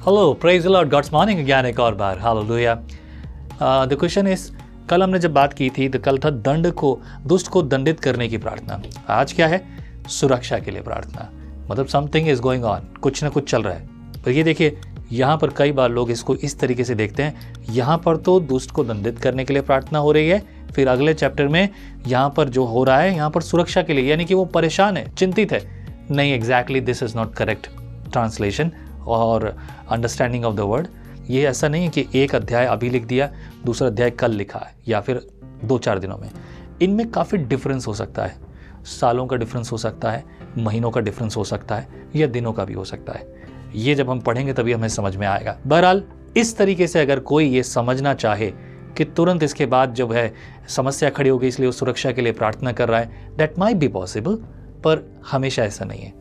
Hello, praise the Lord, God's morning again एक और बार, हालेलुया। द क्वेश्चन इज, कल हमने जब बात की थी तो कल था दुष्ट को दंडित करने की प्रार्थना। आज क्या है? सुरक्षा के लिए प्रार्थना। मतलब समथिंग इज गोइंग ऑन, कुछ ना कुछ चल रहा है। पर ये देखिए, यहाँ पर कई बार लोग इसको इस तरीके से देखते हैं, यहाँ पर तो दुष्ट को दंडित करने के लिए प्रार्थना हो रही है, फिर अगले चैप्टर में यहाँ पर जो हो रहा है यहाँ पर सुरक्षा के लिए, यानी कि वो परेशान है, चिंतित है। नहीं, exactly this is not correct translation और अंडरस्टैंडिंग ऑफ द वर्ड। ये ऐसा नहीं है कि एक अध्याय अभी लिख दिया, दूसरा अध्याय कल लिखा है या फिर 2-4 दिनों में। इनमें काफ़ी डिफरेंस हो सकता है, सालों का डिफरेंस हो सकता है, महीनों का डिफरेंस हो सकता है, या दिनों का भी हो सकता है। ये जब हम पढ़ेंगे तभी हमें समझ में आएगा। बहरहाल, इस तरीके से अगर कोई ये समझना चाहे कि तुरंत इसके बाद जब है समस्या खड़ी हो गई इसलिए वो सुरक्षा के लिए प्रार्थना कर रहा है, दैट माइट बी पॉसिबल, पर हमेशा ऐसा नहीं है।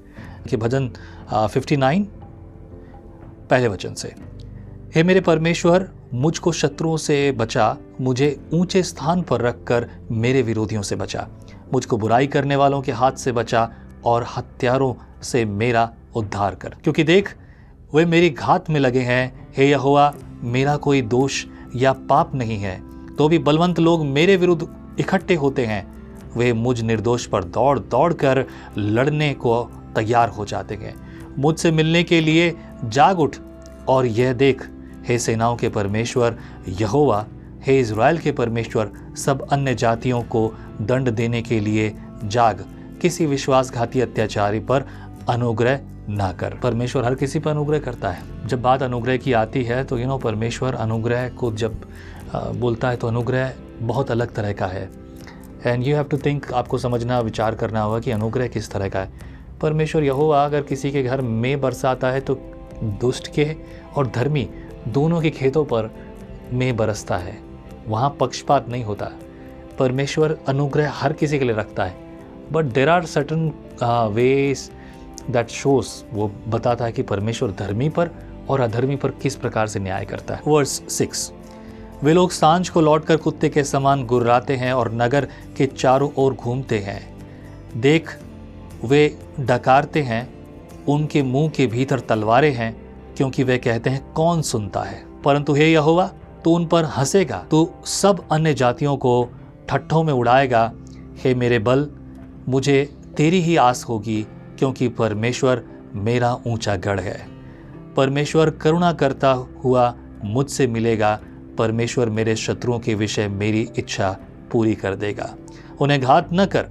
कि भजन 59 पहले वचन से, हे मेरे परमेश्वर, मुझको शत्रुओं से बचा, मुझे ऊंचे स्थान पर रखकर मेरे विरोधियों से बचा, मुझको बुराई करने वालों के हाथ से बचा और हत्यारों से मेरा उद्धार कर। क्योंकि देख, वे मेरी घात में लगे हैं। हे यहोवा, मेरा कोई दोष या पाप नहीं है, तो भी बलवंत लोग मेरे विरुद्ध इकट्ठे होते हैं। वे मुझ निर्दोष पर दौड़ दौड़ कर लड़ने को तैयार हो जाते हैं। मुझसे मिलने के लिए जाग उठ और यह देख, हे सेनाओं के परमेश्वर यहोवा, हे इज़राइल के परमेश्वर, सब अन्य जातियों को दंड देने के लिए जाग, किसी विश्वासघाती अत्याचारी पर अनुग्रह ना कर। परमेश्वर हर किसी पर अनुग्रह करता है। जब बात अनुग्रह की आती है तो परमेश्वर अनुग्रह को जब बोलता है तो अनुग्रह बहुत अलग तरह का है। And you have to think, आपको समझना, विचार करना होगा कि अनुग्रह किस तरह का है। परमेश्वर यहोवा अगर किसी के घर में बरसाता है तो दुष्ट के और धर्मी दोनों के खेतों पर में बरसता है। वहाँ पक्षपात नहीं होता। परमेश्वर अनुग्रह हर किसी के लिए रखता है, but there are certain ways that shows, वो बताता है कि परमेश्वर धर्मी पर और अधर्मी पर किस प्रकार से न्याय करता है। वर्स 6, वे लोग सांझ को लौटकर कुत्ते के समान गुर्राते हैं और नगर के चारों ओर घूमते हैं। देख, वे डकारते हैं, उनके मुंह के भीतर तलवारें हैं, क्योंकि वे कहते हैं कौन सुनता है। परंतु हे यहोवा, तू उन पर हंसेगा, तू सब अन्य जातियों को ठट्ठों में उड़ाएगा। हे मेरे बल, मुझे तेरी ही आस होगी, क्योंकि परमेश्वर मेरा ऊंचा गढ़ है। परमेश्वर करुणा करता हुआ मुझसे मिलेगा। परमेश्वर मेरे शत्रुओं के विषय मेरी इच्छा पूरी कर देगा। उन्हें घात न कर,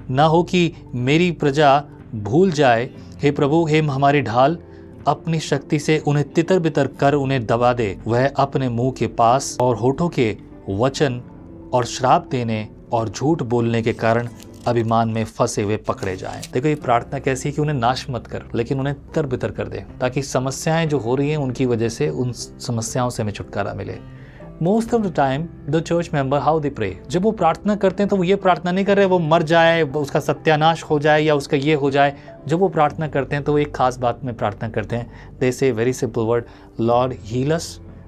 न हो कि मेरी प्रजा भूल जाए। हे प्रभु, हे हमारी ढाल, अपनी शक्ति से उन्हें तितर बितर कर उन्हें दबा दे। वह अपने मुंह के पास और होठों के वचन और श्राप देने और झूठ बोलने के कारण अभिमान में फंसे हुए पकड़े जाएं। देखो, ये प्रार्थना कैसी है कि उन्हें नाश मत कर, लेकिन उन्हें तर बितर कर दे, ताकि समस्याएं जो हो रही हैं उनकी वजह से उन समस्याओं से हमें छुटकारा मिले। Most of the time the church member how they pray, जब वो प्रार्थना करते हैं तो वो ये प्रार्थना नहीं कर रहे वो मर जाए, उसका सत्यानाश हो जाए या उसका ये हो जाए। जब वो प्रार्थना करते हैं तो वो एक खास बात में प्रार्थना करते हैं। They say very simple word, Lord heal us,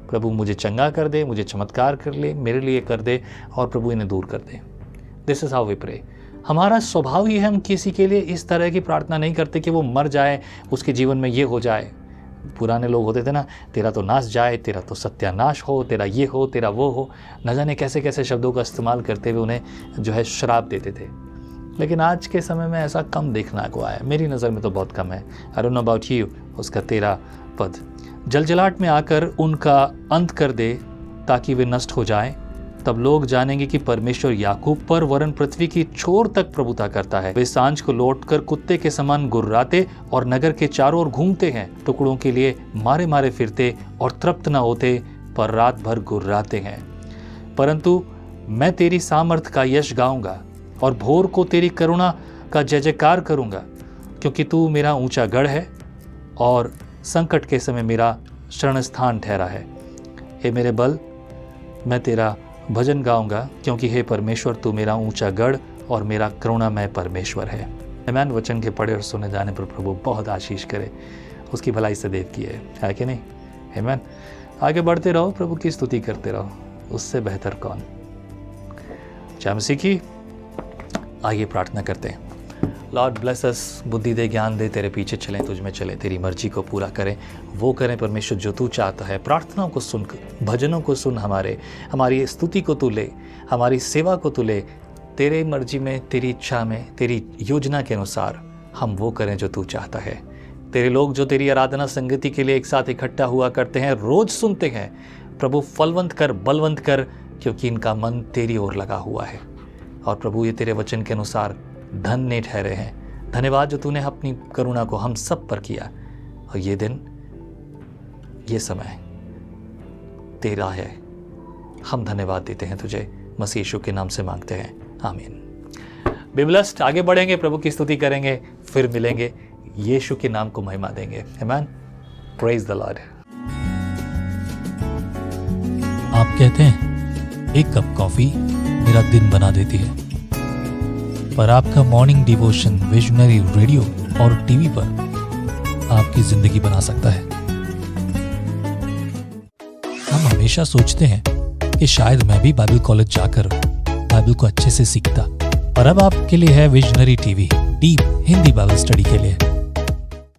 प्रभु मुझे चंगा कर दे, मुझे चमत्कार कर ले, मेरे लिए कर दे, और प्रभु इन्हें दूर कर दे। This is how we pray. हमारा स्वभाव ही है, हम किसी के लिए इस तरह की प्रार्थना नहीं करते कि वो मर जाए, उसके जीवन में ये हो जाए। पुराने लोग होते थे ना, तेरा तो नाश जाए, तेरा तो सत्यानाश हो, तेरा ये हो, तेरा वो हो, न जाने कैसे कैसे शब्दों का इस्तेमाल करते हुए उन्हें श्राप देते थे। लेकिन आज के समय में ऐसा कम देखने को आया, मेरी नज़र में तो बहुत कम है। I don't know about you. उसका 13 पद, जलजलाहट में आकर उनका अंत कर दे, ताकि वे नष्ट हो जाएं। तब लोग जानेंगे कि परमेश्वर याकूब पर वरन पृथ्वी की छोर तक प्रभुता करता है। वे सांझ को लौटकर कुत्ते के समान गुर्राते और नगर के चारों ओर घूमते हैं। टुकड़ों के लिए मारे मारे फिरते और तृप्त न होते, पर रात भर गुर्राते हैं। परंतु मैं तेरी सामर्थ का यश गाऊंगा और भोर को तेरी करुणा का जय जयकार करूंगा, क्योंकि तू मेरा ऊंचा गढ़ है और संकट के समय मेरा शरण स्थान ठहरा है। हे मेरे बल, मैं तेरा भजन गाऊंगा, क्योंकि हे परमेश्वर, तू मेरा ऊंचा गढ़ और मेरा करुणामय परमेश्वर है। आमीन। वचन के पढ़े और सुने जाने पर प्रभु बहुत आशीष करे, उसकी भलाई सदैव की है कि नहीं? आमीन। आगे बढ़ते रहो, प्रभु की स्तुति करते रहो, उससे बेहतर कौन। जय मसीह की। आइए प्रार्थना करते हैं। लॉर्ड ब्लेस अस, बुद्धि दे, ज्ञान दे, तेरे पीछे चलें, तुझ में चलें, तेरी मर्जी को पूरा करें, वो करें परमेश्वर जो तू चाहता है। प्रार्थनाओं को सुन, भजनों को सुन, हमारी स्तुति को तू ले, हमारी सेवा को तू ले, तेरे मर्जी में, तेरी इच्छा में, तेरी योजना के अनुसार हम वो करें जो तू चाहता है। तेरे लोग जो तेरी आराधना संगति के लिए एक साथ इकट्ठा हुआ करते हैं, रोज सुनते हैं, प्रभु फलवंत कर, बलवंत कर, क्योंकि इनका मन तेरी ओर लगा हुआ है। और प्रभु ये तेरे वचन के अनुसार धन्य ठहरे हैं। धन्यवाद जो तूने अपनी करुणा को हम सब पर किया, और ये दिन, ये समय तेरा है। हम धन्यवाद देते हैं तुझे, मसीह यीशु के नाम से मांगते हैं, आमीन। Be blessed. आगे बढ़ेंगे, प्रभु की स्तुति करेंगे, फिर मिलेंगे, यीशु के नाम को महिमा देंगे। आमीन। Praise the Lord. आप कहते हैं एक कप कॉफी मेरा दिन बना देती है, पर आपका मॉर्निंग डिवोशन विजनरी रेडियो और टीवी पर आपकी जिंदगी बना सकता है। हम हमेशा सोचते हैं कि शायद मैं भी बाइबल कॉलेज जाकर बाइबल को अच्छे से सीखता, पर अब आपके लिए है visionary TV, deep Hindi Bible study के लिए।